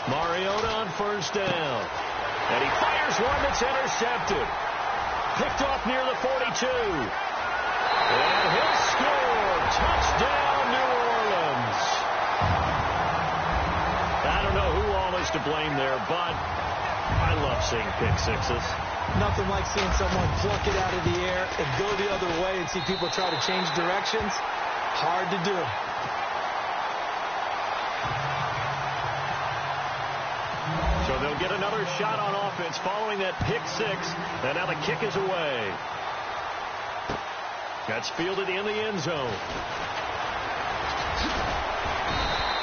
Mariota on first down. And he fires one that's intercepted. Picked off near the 42. And he'll score. Touchdown, New Orleans. I don't know who all is to blame there, but I love seeing pick sixes. Nothing like seeing someone pluck it out of the air and go the other way and see people try to change directions. Hard to do. So they'll get another shot on offense following that pick six. And now the kick is away. That's fielded in the end zone.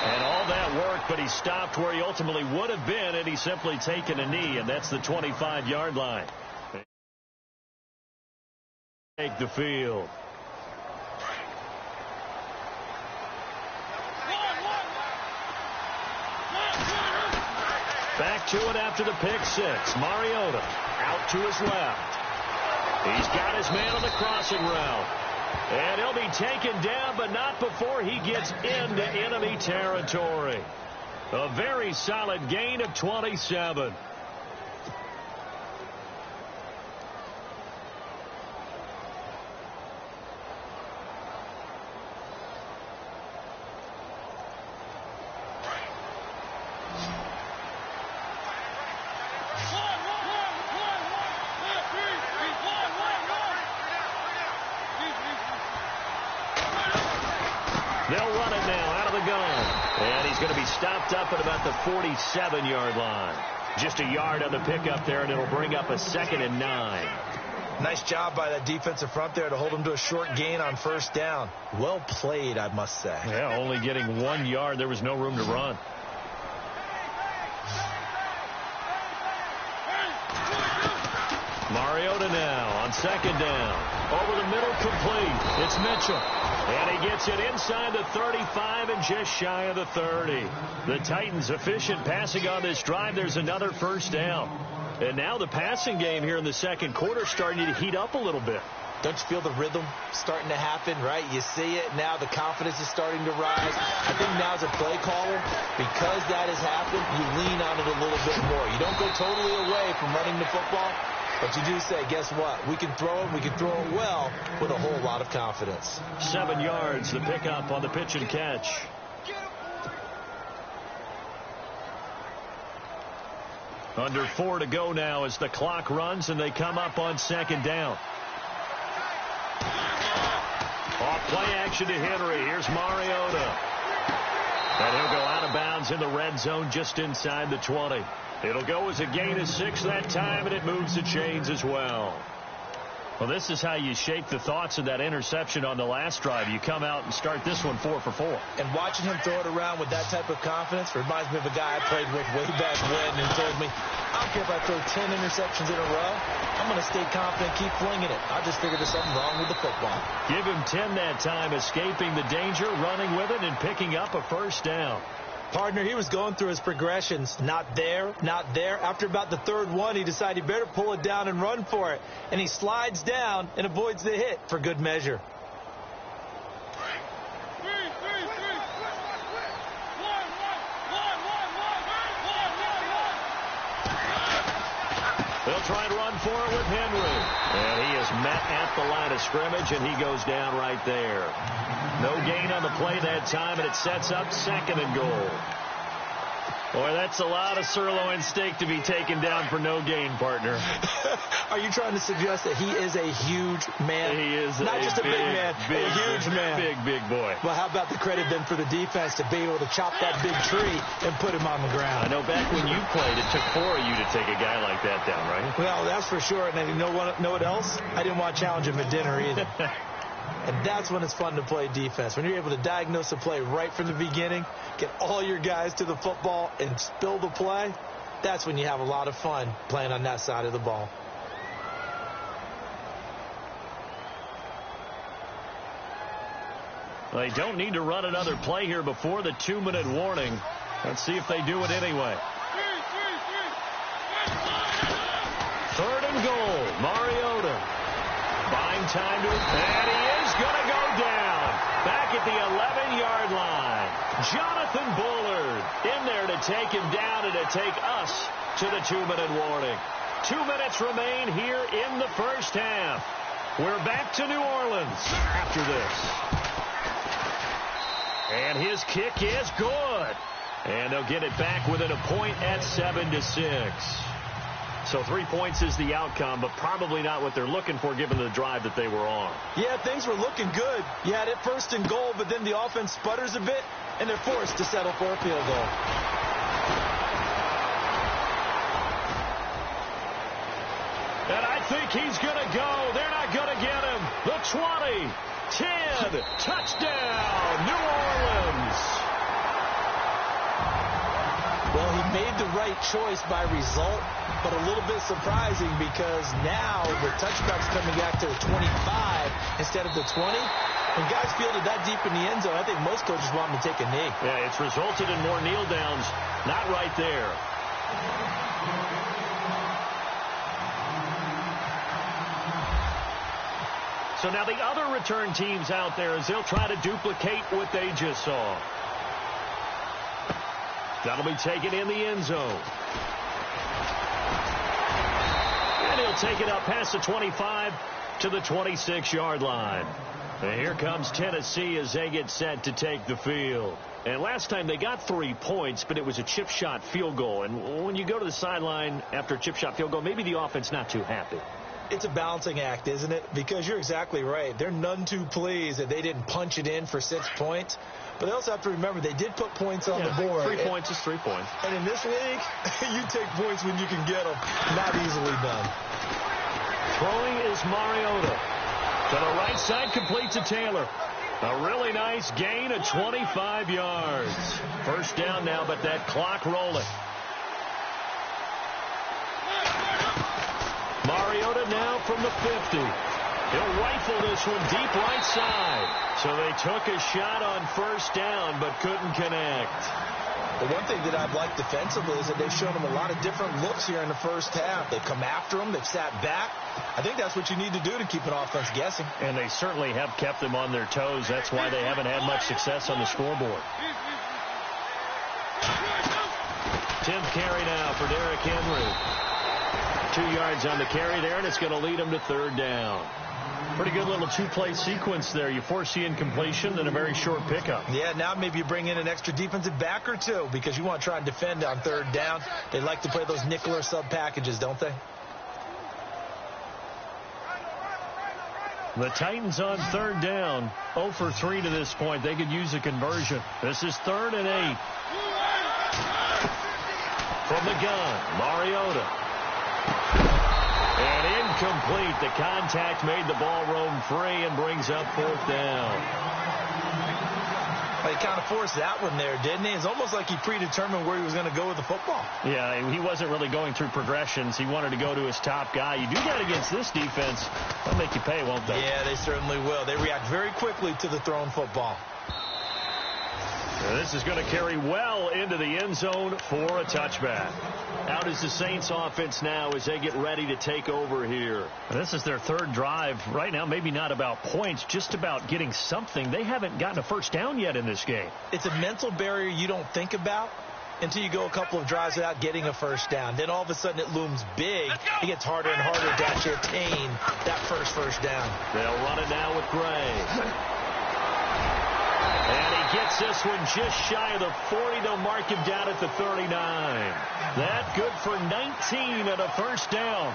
And all that work, but he stopped where he ultimately would have been, and he's simply taken a knee, and that's the 25-yard line. Take the field. Back to it after the pick six. Mariota out to his left. He's got his man on the crossing route. And he'll be taken down, but not before he gets into enemy territory. A very solid gain of 27. They'll run it now out of the gun. And he's going to be stopped up at about the 47-yard line. Just a yard on the pickup there, and it'll bring up a 2nd and 9. Nice job by that defensive front there to hold him to a short gain on first down. Well played, I must say. Yeah, only getting 1 yard. There was no room to run. Mariota now on 2nd down. Over the middle, complete. It's Mitchell. And he gets it inside the 35 and just shy of the 30. The Titans efficient passing on this drive. There's another first down. And now the passing game here in the second quarter starting to heat up a little bit. Don't you feel the rhythm starting to happen, right? You see it now. The confidence is starting to rise. I think now as a play caller, because that has happened, you lean on it a little bit more. You don't go totally away from running the football, but you do say, guess what? We can throw it. We can throw it well with a whole lot of confidence. 7 yards, the pickup on the pitch and catch. Under 4 to go now as the clock runs and they come up on 2nd down. Off play action to Henry. Here's Mariota. And he'll go out of bounds in the red zone just inside the 20. It'll go as a gain of 6 that time, and it moves the chains as well. Well, this is how you shake the thoughts of that interception on the last drive. You come out and start this one 4 for 4. And watching him throw it around with that type of confidence reminds me of a guy I played with way back when who told me, I don't care if I throw 10 interceptions in a row. I'm going to stay confident, keep flinging it. I just figured there's something wrong with the football. Give him 10 that time, escaping the danger, running with it, and picking up a first down. Partner, he was going through his progressions. Not there, not there. After about the 3rd one, he decided he better pull it down and run for it. And he slides down and avoids the hit for good measure. They'll try and run for it with Henry. And he is met at the line of scrimmage, and he goes down right there. No gain on the play that time, and it sets up 2nd and goal. Boy, that's a lot of sirloin steak to be taken down for no gain, partner. Are you trying to suggest that he is a huge man? He is not just a big man, big, a huge man. Big boy. Well, how about the credit then for the defense to be able to chop that big tree and put him on the ground? I know back when you played, it took 4 of you to take a guy like that down, right? Well, that's for sure. And you know what else? I didn't want to challenge him at dinner either. And that's when it's fun to play defense. When you're able to diagnose a play right from the beginning, get all your guys to the football and spill the play, that's when you have a lot of fun playing on that side of the ball. They don't need to run another play here before the 2-minute warning. Let's see if they do it anyway. 3rd and goal. Mariota buying time to, and he is going to go down back at the 11-yard line. Jonathan Bullard in there to take him down and to take us to the 2-minute warning. 2 minutes remain here in the first half. We're back to New Orleans after this. And his kick is good. And they'll get it back within a point at 7-6. So 3 points is the outcome, but probably not what they're looking for given the drive that they were on. Yeah, things were looking good. You had it first and goal, but then the offense sputters a bit, and they're forced to settle for a field goal. And I think he's going to go. They're not going to get him. The 20, 10, touchdown, New Orleans. Well, he made the right choice by result, but a little bit surprising because now the touchback's coming back to the 25 instead of the 20. When guys fielded that deep in the end zone, I think most coaches want them to take a knee. Yeah, it's resulted in more kneel downs. Not right there. So now the other return teams out there as they'll try to duplicate what they just saw. That'll be taken in the end zone. And he'll take it up past the 25 to the 26-yard line. And here comes Tennessee as they get set to take the field. And last time they got 3 points, but it was a chip shot field goal. And when you go to the sideline after a chip shot field goal, maybe the offense not too happy. It's a balancing act, isn't it? Because you're exactly right. They're none too pleased that they didn't punch it in for 6 points. But they also have to remember they did put points on the board. 3 points is 3 points. And in this league, you take points when you can get them. Not easily done. Throwing is Mariota. To the right side, complete to Taylor. A really nice gain of 25 yards. First down now, but that clock rolling. Mariota now from the 50. He'll rifle this one deep right side. So they took a shot on first down, but couldn't connect. The one thing that I've liked defensively is that they've shown them a lot of different looks here in the first half. They've come after them. They've sat back. I think that's what you need to do to keep an offense guessing. And they certainly have kept them on their toes. That's why they haven't had much success on the scoreboard. 10th carry now for Derrick Henry. 2 yards on the carry there, and it's going to lead him to third down. Pretty good little two-play sequence there. You force the incompletion, then a very short pickup. Yeah, now maybe you bring in an extra defensive back or two because you want to try and defend on third down. They like to play those nickel or sub packages, don't they? The Titans on third down, 0 for 3 to this point. They could use a conversion. This is 3rd and 8. From the gun, Mariota. And incomplete. The contact made the ball roam free and brings up 4th down. Well, he kind of forced that one there, didn't he? It's almost like he predetermined where he was going to go with the football. Yeah, he wasn't really going through progressions. He wanted to go to his top guy. You do that against this defense, they'll make you pay, won't they? Yeah, they certainly will. They react very quickly to the thrown football. This is going to carry well into the end zone for a touchback. Out is the Saints offense now as they get ready to take over here. This is their 3rd drive. Right now, maybe not about points, just about getting something. They haven't gotten a first down yet in this game. It's a mental barrier you don't think about until you go a couple of drives without getting a first down. Then all of a sudden it looms big. It gets harder and harder to actually attain that first down. They'll run it now with Gray. And he gets this one just shy of the 40. They'll mark him down at the 39. That good for 19 and a first down.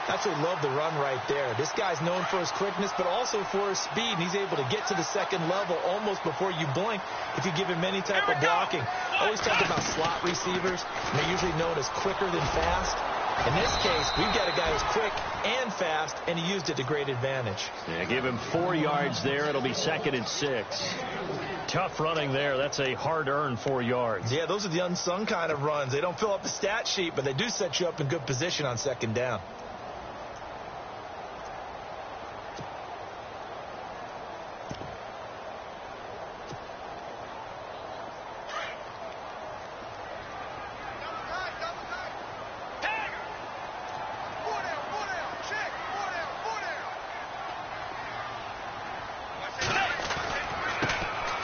That's what love the run right there. This guy's known for his quickness, but also for his speed. And he's able to get to the second level almost before you blink if you give him any type of blocking. Always talk about slot receivers. And they're usually known as quicker than fast. In this case, we've got a guy who's quick and fast, and he used it to great advantage. Yeah, give him 4 yards there. It'll be 2nd and 6. Tough running there. That's a hard-earned 4 yards. Yeah, those are the unsung kind of runs. They don't fill up the stat sheet, but they do set you up in good position on 2nd down.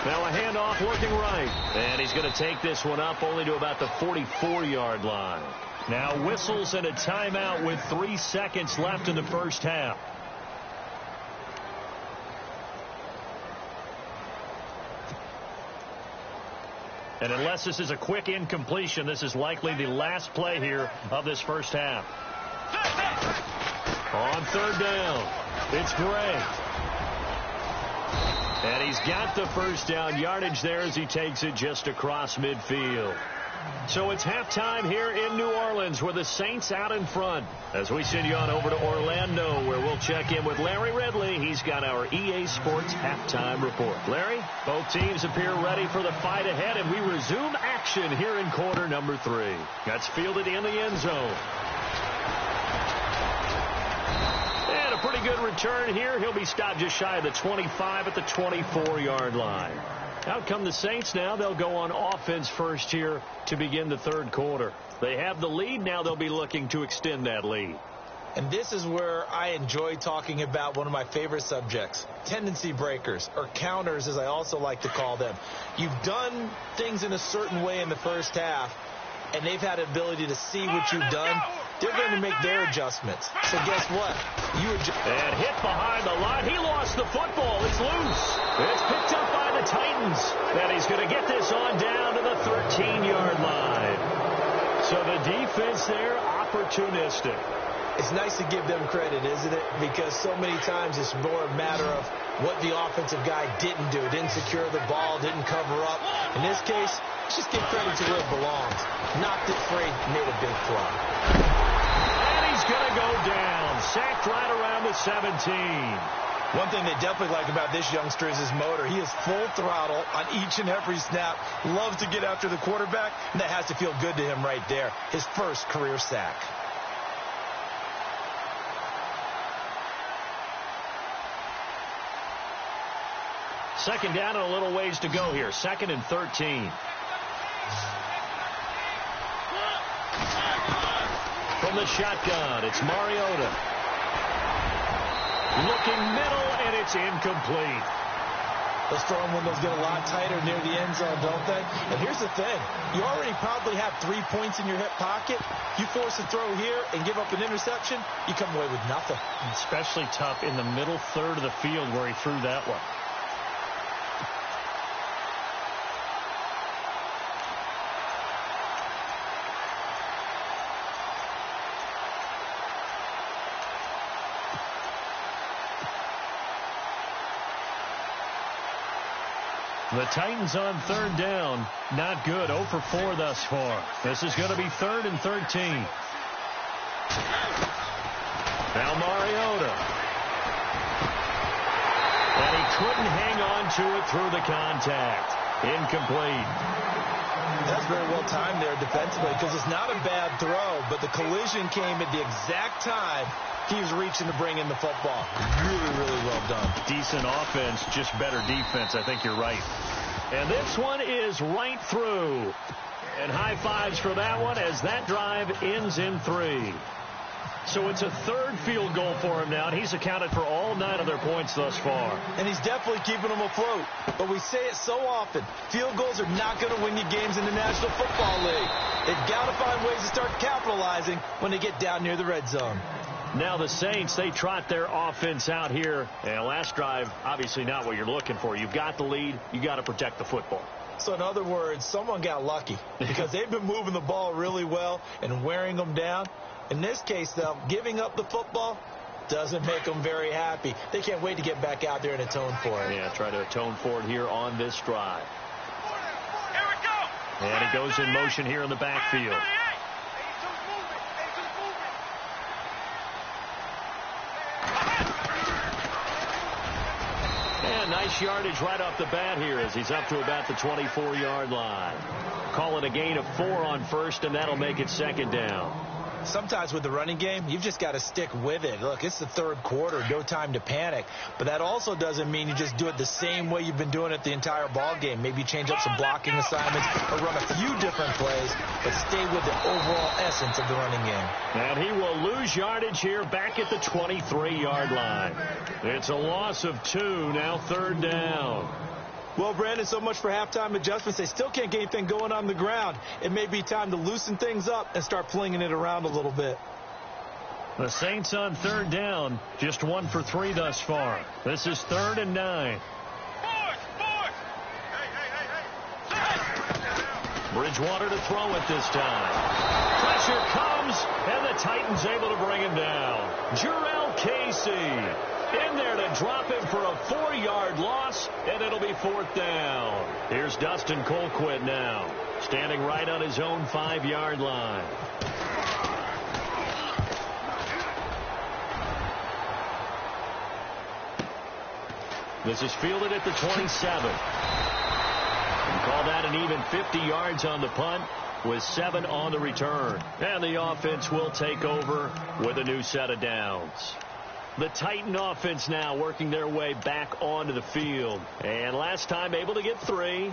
Now a handoff looking right. And he's going to take this one up only to about the 44-yard line. Now whistles and a timeout with 3 seconds left in the first half. And unless this is a quick incompletion, this is likely the last play here of this first half. On third down, it's Gray. And he's got the first down yardage there as he takes it just across midfield. So it's halftime here in New Orleans with the Saints out in front. As we send you on over to Orlando, where we'll check in with Larry Ridley. He's got our EA Sports halftime report. Larry, both teams appear ready for the fight ahead, and we resume action here in quarter number 3. That's fielded in the end zone. And a pretty good return here. He'll be stopped just shy of the 25 at the 24-yard line. Out come the Saints now. They'll go on offense first here to begin the third quarter. They have the lead. Now they'll be looking to extend that lead. And this is where I enjoy talking about one of my favorite subjects, tendency breakers, or counters as I also like to call them. You've done things in a certain way in the first half, and they've had the ability to see what you've done. They're going to make their adjustments. So guess what? And hit behind the line. He lost the football. It's loose. It's picked up by the Titans. And he's going to get this on down to the 13-yard line. So the defense there, opportunistic. It's nice to give them credit, isn't it? Because so many times it's more a matter of what the offensive guy didn't do. Didn't secure the ball, didn't cover up. In this case, let's just give credit to where it belongs. Knocked it free, made a big play. And he's going to go down. Sacked right around the 17. One thing they definitely like about this youngster is his motor. He is full throttle on each and every snap. Loves to get after the quarterback, and that has to feel good to him right there. His first career sack. Second down and a little ways to go here. 2nd and 13. From the shotgun, it's Mariota. Looking middle, and it's incomplete. Those throwing windows get a lot tighter near the end zone, don't they? And here's the thing. You already probably have 3 points in your hip pocket. You force a throw here and give up an interception, you come away with nothing. Especially tough in the middle third of the field where he threw that one. The Titans on third down. Not good. 0 for 4 thus far. This is going to be 3rd and 13. Now Mariota. And he couldn't hang on to it through the contact. Incomplete. That's very well timed there defensively because it's not a bad throw, but the collision came at the exact time he was reaching to bring in the football. Really, really well done. Decent offense, just better defense. I think you're right. And this one is right through. And high fives for that one as that drive ends in 3. So it's a 3rd field goal for him now, and he's accounted for all 9 of their points thus far. And he's definitely keeping them afloat. But we say it so often, field goals are not going to win you games in the National Football League. They've got to find ways to start capitalizing when they get down near the red zone. Now the Saints, they trot their offense out here. And last drive, obviously not what you're looking for. You've got the lead. You got to protect the football. So in other words, someone got lucky because they've been moving the ball really well and wearing them down. In this case, though, giving up the football doesn't make them very happy. They can't wait to get back out there and atone for it. Yeah, try to atone for it here on this drive. Here we go. And he goes in motion here in the backfield. And nice yardage right off the bat here as he's up to about the 24-yard line. Call it a gain of 4 on first, and that'll make it 2nd down. Sometimes with the running game, you've just got to stick with it. Look, it's the 3rd quarter, no time to panic. But that also doesn't mean you just do it the same way you've been doing it the entire ball game. Maybe change up some blocking assignments or run a few different plays, but stay with the overall essence of the running game. And he will lose yardage here back at the 23-yard line. It's a loss of 2, now 3rd down. Well, Brandon, so much for halftime adjustments. They still can't get anything going on the ground. It may be time to loosen things up and start flinging it around a little bit. The Saints on third down, just 1 for 3 thus far. This is 3rd and 9. Bridgewater to throw it this time. Pressure comes, and the Titans able to bring him down. Jarrell Casey in there to drop him for a 4-yard loss, and it'll be 4th down. Here's Dustin Colquitt now, standing right on his own 5-yard line. This is fielded at the 27. Call that an even 50 yards on the punt with 7 on the return. And the offense will take over with a new set of downs. The Titan offense now working their way back onto the field. And last time able to get 3.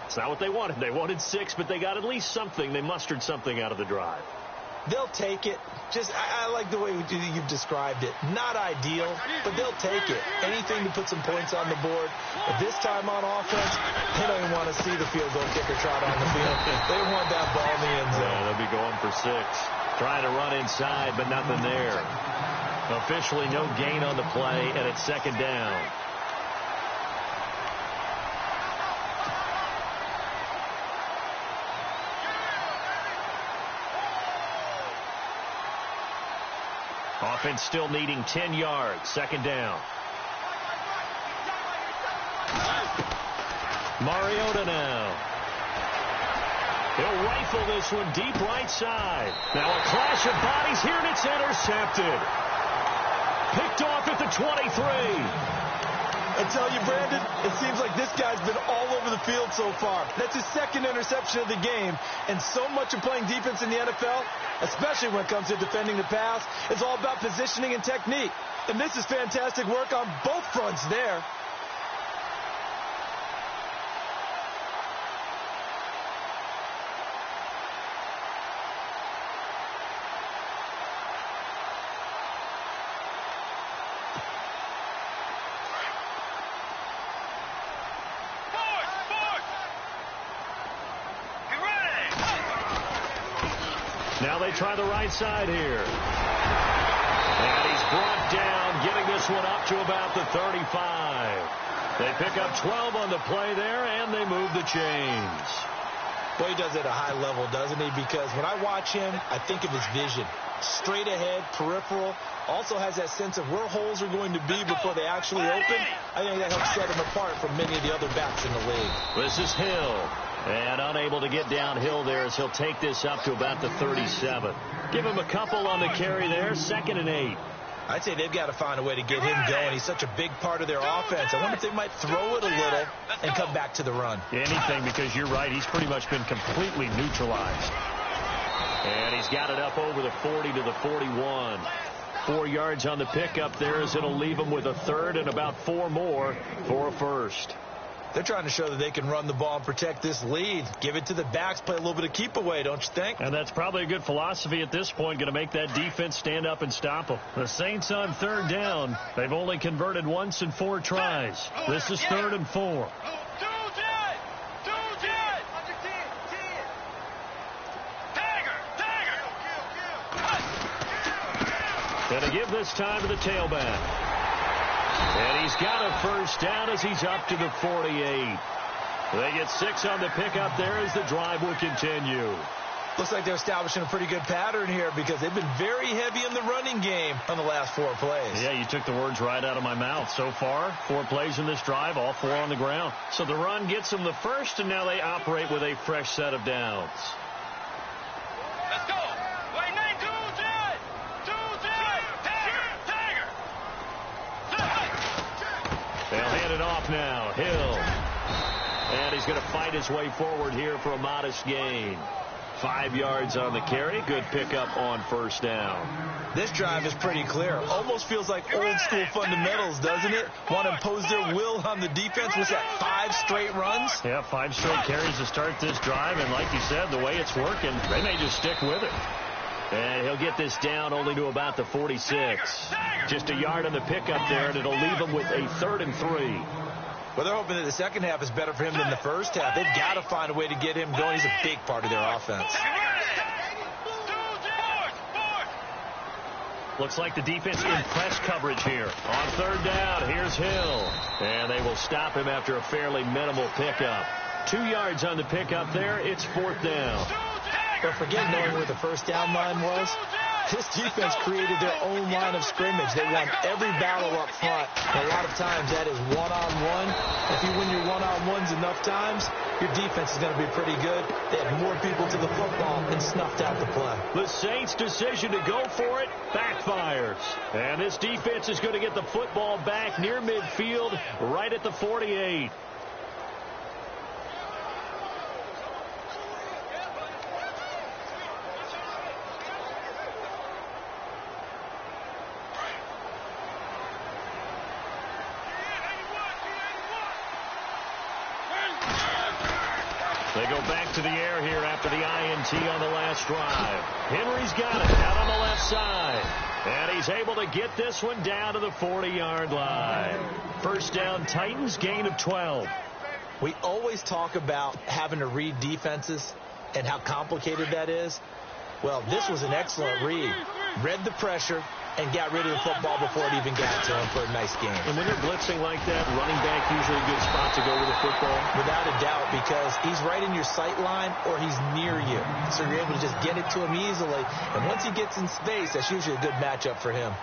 It's not what they wanted. They wanted 6, but they got at least something. They mustered something out of the drive. They'll take it. I like the way you've described it. Not ideal, but they'll take it. Anything to put some points on the board. But this time on offense, they don't even want to see the field goal kicker trot on the field. They want that ball in the end zone. Yeah, they'll be going for 6. Trying to run inside, but nothing there. Officially no gain on the play, and it's 2nd down. Offense still needing 10 yards. 2nd down. Mariota now. He'll rifle this one deep right side. Now a clash of bodies here, and it's intercepted. Picked off at the 23. I tell you, Brandon, it seems like this guy's been all over the field so far. That's his 2nd interception of the game. And so much of playing defense in the NFL, especially when it comes to defending the pass, is all about positioning and technique. And this is fantastic work on both fronts there. Now they try the right side here. And he's brought down, getting this one up to about the 35. They pick up 12 on the play there, and they move the chains. Well, he does it at a high level, doesn't he? Because when I watch him, I think of his vision. Straight ahead, peripheral. Also has that sense of where holes are going to be before they actually open. I think that helps set him apart from many of the other backs in the league. This is Hill. And unable to get downhill there as he'll take this up to about the 37. Give him a couple on the carry there. 2nd and 8. I'd say they've got to find a way to get him going. He's such a big part of their offense. I wonder if they might throw it a little and come back to the run. Anything, because you're right. He's pretty much been completely neutralized. And he's got it up over the 40 to the 41. 4 yards on the pickup there as it'll leave him with a 3rd and about 4 more for a 1st. They're trying to show that they can run the ball and protect this lead. Give it to the backs, play a little bit of keep away, don't you think? And that's probably a good philosophy at this point, going to make that defense stand up and stop them. The Saints on 3rd down. They've only converted once in 4 tries. This is 3rd and 4. Going to give this time to the tailback. And he's got a 1st down as he's up to the 48. They get 6 on the pickup there as the drive will continue. Looks like they're establishing a pretty good pattern here because they've been very heavy in the running game on the last 4 plays. Yeah, you took the words right out of my mouth. So far, 4 plays in this drive, all 4 on the ground. So the run gets them the 1st, and now they operate with a fresh set of downs. Let's go. Wait, 9, 2, 10. They'll hand it off now. Hill. And he's going to fight his way forward here for a modest gain. 5 yards on the carry. Good pickup on 1st down. This drive is pretty clear. Almost feels like old school fundamentals, doesn't it? Want to impose their will on the defense. Was that 5 straight runs? Yeah, 5 straight carries to start this drive. And like you said, the way it's working, they may just stick with it. And he'll get this down only to about the 46. Just a yard on the pickup there, and it'll leave him with a 3rd and 3. Well, they're hoping that the second half is better for him than the first half. They've got to find a way to get him going. He's a big part of their offense. Looks like the defense in press coverage here. On third down, here's Hill. And they will stop him after a fairly minimal pickup. 2 yards on the pickup there. It's fourth down. But forget knowing where the first down line was. This defense created their own line of scrimmage. They won every battle up front. And a lot of times that is one-on-one. If you win your one-on-ones enough times, your defense is going to be pretty good. They had more people to the football and snuffed out the play. The Saints' decision to go for it backfires. And this defense is going to get the football back near midfield, right at the 48. They go back to the air here after the INT on the last drive. Henry's got it out on the left side. And he's able to get this one down to the 40-yard line. First down, Titans, gain of 12. We always talk about having to read defenses and how complicated that is. Well, this was an excellent read. Read the pressure and got rid of the football before it even got to him for a nice game. And when you're blitzing like that, running back usually a good spot to go with the football? Without a doubt, because he's right in your sight line or he's near you. So you're able to just get it to him easily. And once he gets in space, that's usually a good matchup for him.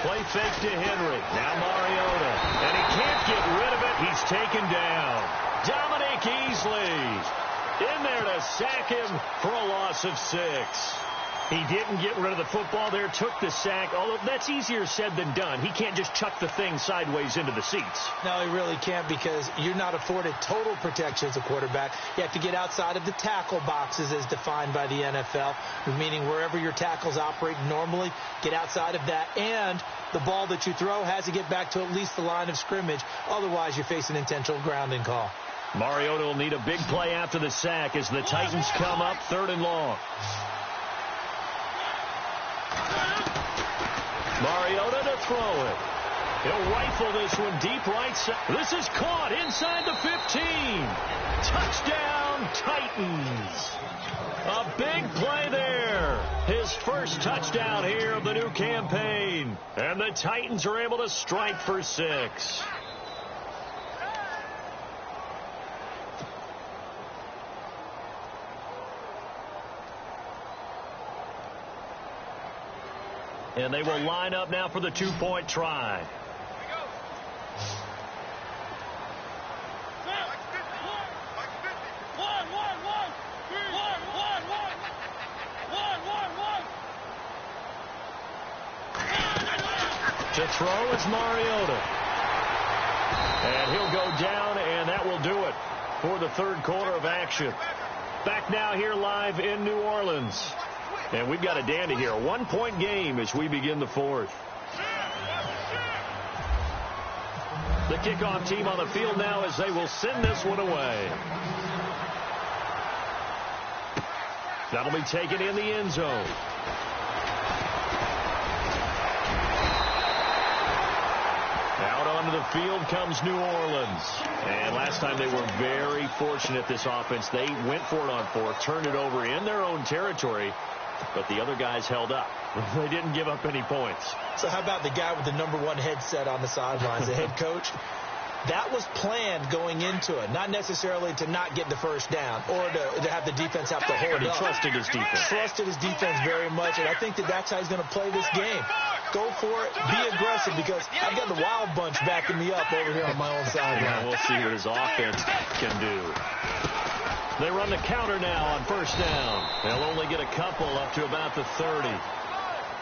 Play fake to Henry. Now Mariota. And he can't get rid of it. He's taken down. Dominic Easley in there to sack him for a loss of 6. He didn't get rid of the football there, took the sack. Although that's easier said than done. He can't just chuck the thing sideways into the seats. No, he really can't, because you're not afforded total protection as a quarterback. You have to get outside of the tackle boxes as defined by the NFL, meaning wherever your tackles operate normally, get outside of that. And the ball that you throw has to get back to at least the line of scrimmage. Otherwise, you face an intentional grounding call. Mariota will need a big play after the sack as the Titans come up 3rd and long. Mariota to throw it. He'll rifle this one deep right side. This is caught inside the 15. Touchdown, Titans. A big play there. His first touchdown here of the new campaign. And the Titans are able to strike for 6. And they will line up now for the 2-point try. To throw is Mariota. And he'll go down, and that will do it for the 3rd quarter of action. Back now here live in New Orleans. And we've got a dandy here. A 1-point game as we begin the 4th. The kickoff team on the field now as they will send this one away. That'll be taken in the end zone. Out onto the field comes New Orleans. And last time they were very fortunate, this offense. They went for it on 4th, turned it over in their own territory. But the other guys held up. They didn't give up any points. So how about the guy with the #1 headset on the sidelines, the head coach? That was planned going into it, not necessarily to not get the first down or to have the defense have to hold But he up. trusted his defense. Trusted his defense very much, and I think that's how he's going to play this game. Go for it, be aggressive, because I've got the wild bunch backing me up over here on my own sideline. Yeah, we'll see what his offense can do. They run the counter now on 1st down. They'll only get a couple up to about the 30.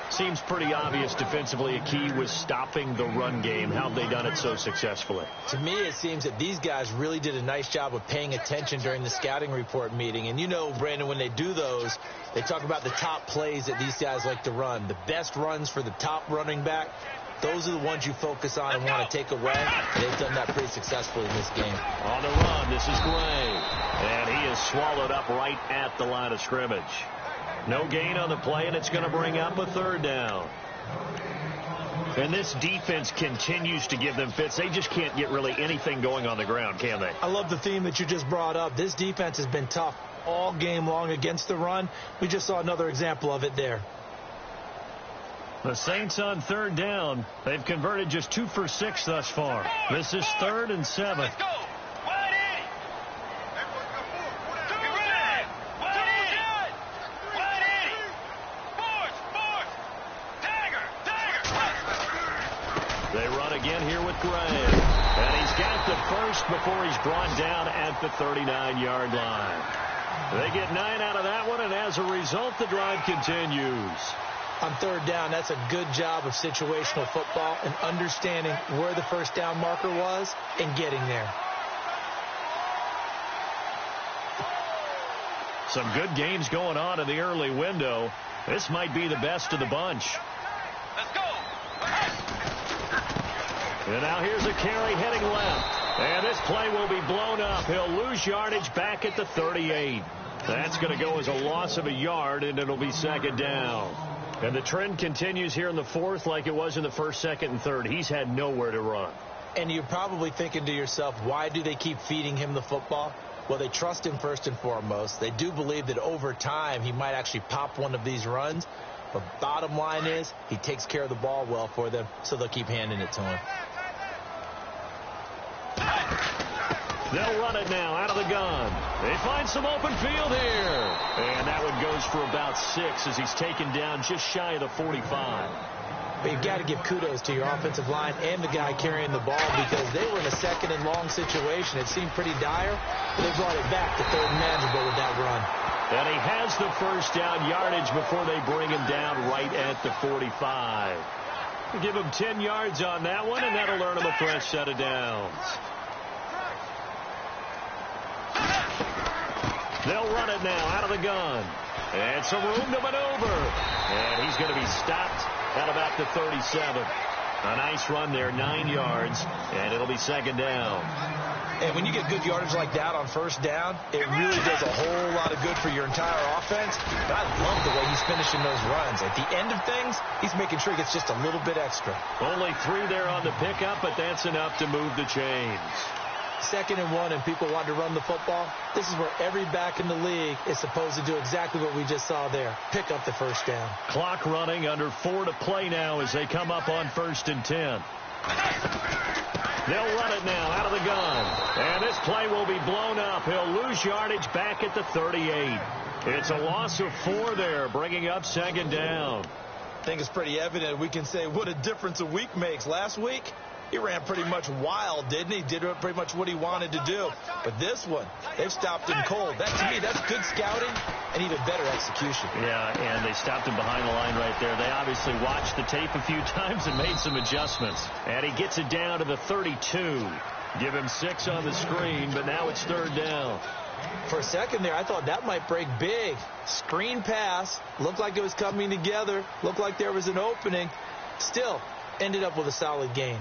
Seems pretty obvious defensively a key was stopping the run game. How have they done it so successfully? To me, it seems that these guys really did a nice job of paying attention during the scouting report meeting. And you know, Brandon, when they do those, they talk about the top plays that these guys like to run. The best runs for the top running back. those are the ones you focus on and want to take away. And they've done that pretty successfully in this game. On the run, this is Gray. And he is swallowed up right at the line of scrimmage. No gain on the play, and it's going to bring up a third down. And this defense continues to give them fits. They just can't get really anything going on the ground, can they? I love the theme that you just brought up. This defense has been tough all game long against the run. We just saw another example of it there. The Saints on third down. They've converted just 2 for 6 thus far. This is 3rd and 7. Let's go. Wide in. Wide in. Force. Tiger. They run again here with Gray. And he's got the first before he's brought down at the 39-yard line. They get 9 out of that one, and as a result, the drive continues. On third down, that's a good job of situational football and understanding where the first down marker was and getting there. Some good games going on in the early window. This might be the best of the bunch. Let's go. And now here's a carry heading left. And this play will be blown up. He'll lose yardage back at the 38. That's going to go as a loss of a yard, and it'll be 2nd down. And the trend continues here in the 4th like it was in the 1st, 2nd, and 3rd. He's had nowhere to run. And you're probably thinking to yourself, why do they keep feeding him the football? Well, they trust him first and foremost. They do believe that over time he might actually pop one of these runs. But bottom line is he takes care of the ball well for them, so they'll keep handing it to him. They'll run it now out of the gun. They find some open field here. And that one goes for about 6 as he's taken down just shy of the 45. But you've got to give kudos to your offensive line and the guy carrying the ball because they were in a 2nd and long situation. It seemed pretty dire, but they brought it back to 3rd and manageable with that run. And he has the first down yardage before they bring him down right at the 45. Give him 10 yards on that one, and that'll earn him a fresh set of downs. They'll run it now out of the gun. And some room to maneuver. And he's going to be stopped at about the 37. A nice run there, 9 yards, and it'll be 2nd down. And when you get good yardage like that on first down, it really does a whole lot of good for your entire offense. But I love the way he's finishing those runs. At the end of things, he's making sure he gets just a little bit extra. Only 3 there on the pickup, but that's enough to move the chains. 2nd and 1 and people want to run the football. This is where every back in the league is supposed to do exactly what we just saw there. Pick up the first down. Clock running, under 4 to play now as they come up on 1st and 10. They'll run it now out of the gun. And this play will be blown up. He'll lose yardage back at the 38. It's a loss of 4 there, bringing up 2nd down. I think it's pretty evident. We can say what a difference a week makes. Last week, he ran pretty much wild, didn't he? Did pretty much what he wanted to do. But this one, they've stopped him cold. That, to me, that's good scouting and even better execution. Yeah, and they stopped him behind the line right there. They obviously watched the tape a few times and made some adjustments. And he gets it down to the 32. Give him 6 on the screen, but now it's 3rd down. For a second there, I thought that might break big. Screen pass. Looked like it was coming together. Looked like there was an opening. Still, ended up with a solid gain.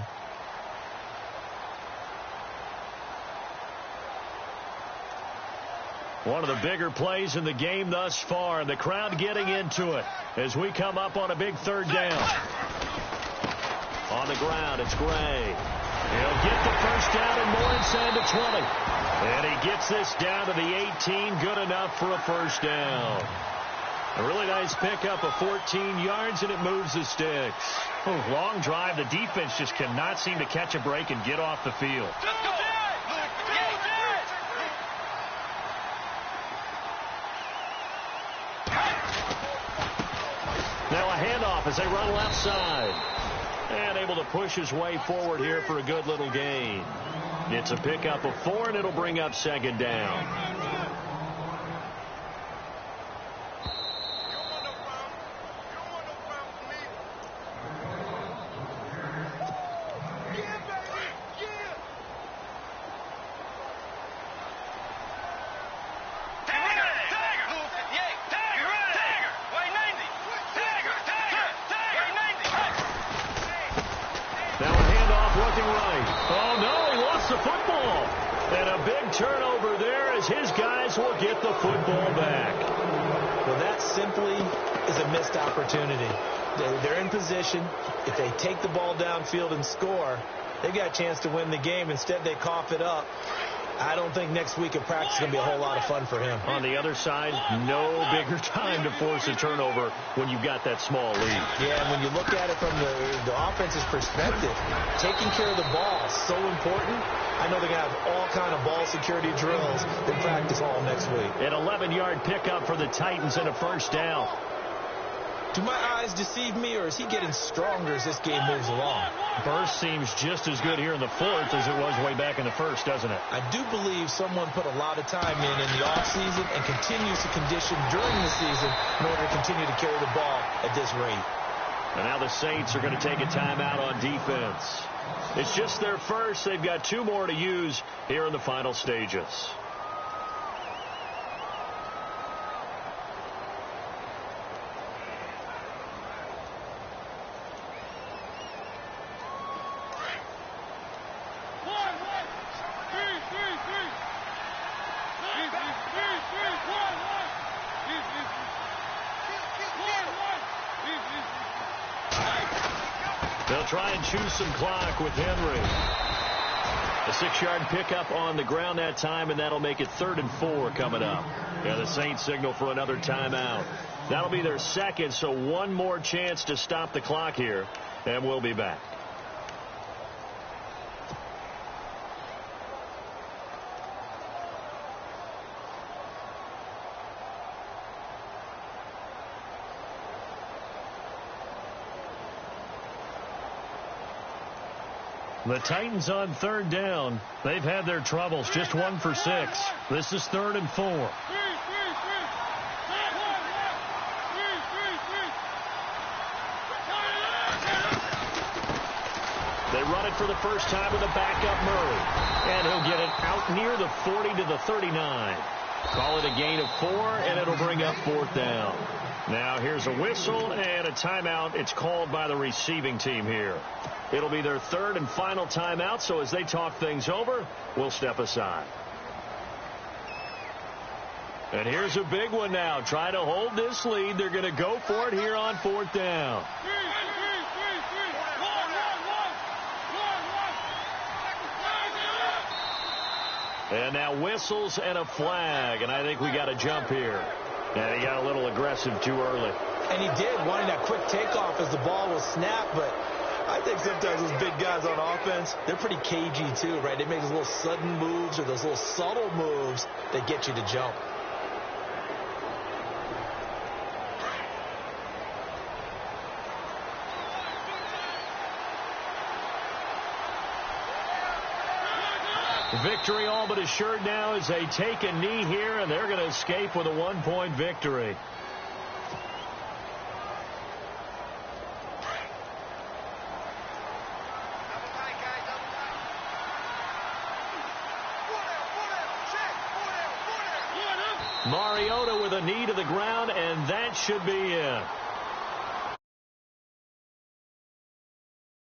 One of the bigger plays in the game thus far, and the crowd getting into it as we come up on a big 3rd down. On the ground, it's Gray. He'll get the first down and more inside the 20. And he gets this down to the 18, good enough for a first down. A really nice pickup of 14 yards, and it moves the sticks. Oh, long drive. The defense just cannot seem to catch a break and get off the field. Let's go. Now a handoff as they run left side. And able to push his way forward here for a good little gain. It's a pickup of 4, and it'll bring up 2nd down. And a big turnover there as his guys will get the football back. Well, that simply is a missed opportunity. They're in position. If they take the ball downfield and score, they got a chance to win the game. Instead, they cough it up. I don't think next week at practice is going to be a whole lot of fun for him. On the other side, no bigger time to force a turnover when you've got that small lead. Yeah, and when you look at it from the offense's perspective, taking care of the ball is so important. I know they're going to have all kind of ball security drills in practice all next week. An 11-yard pickup for the Titans and a first down. Do my eyes deceive me, or is he getting stronger as this game moves along? Burst seems just as good here in the fourth as it was way back in the first, doesn't it? I do believe someone put a lot of time in the offseason and continues to condition during the season in order to continue to carry the ball at this rate. And now the Saints are going to take a timeout on defense. It's just their first. They've got 2 more to use here in the final stages. They'll try and choose some clock with Henry. A 6-yard pickup on the ground that time, and that'll make it 3rd and 4 coming up. Yeah, the Saints signal for another timeout. That'll be their second, so one more chance to stop the clock here, and we'll be back. The Titans on 3rd down. They've had their troubles. Just 1 for 6. This is 3rd and 4. They run it for the first time with a backup Murray. And he'll get it out near the 40 to the 39. Call it a gain of 4, and it'll bring up 4th down. Now here's a whistle and a timeout. It's called by the receiving team here. It'll be their 3rd and final timeout, so as they talk things over, we'll step aside. And here's a big one now. Trying to hold this lead. They're going to go for it here on 4th down. And now whistles and a flag, and I think we got a jump here. And he got a little aggressive too early. And he did, wanting that quick takeoff as the ball was snapped, but I think sometimes those big guys on offense, they're pretty cagey too, right? They make those little sudden moves or those little subtle moves that get you to jump. Victory all but assured now as they take a knee here, and they're going to escape with a 1-point victory. Mariota with a knee to the ground, and that should be it.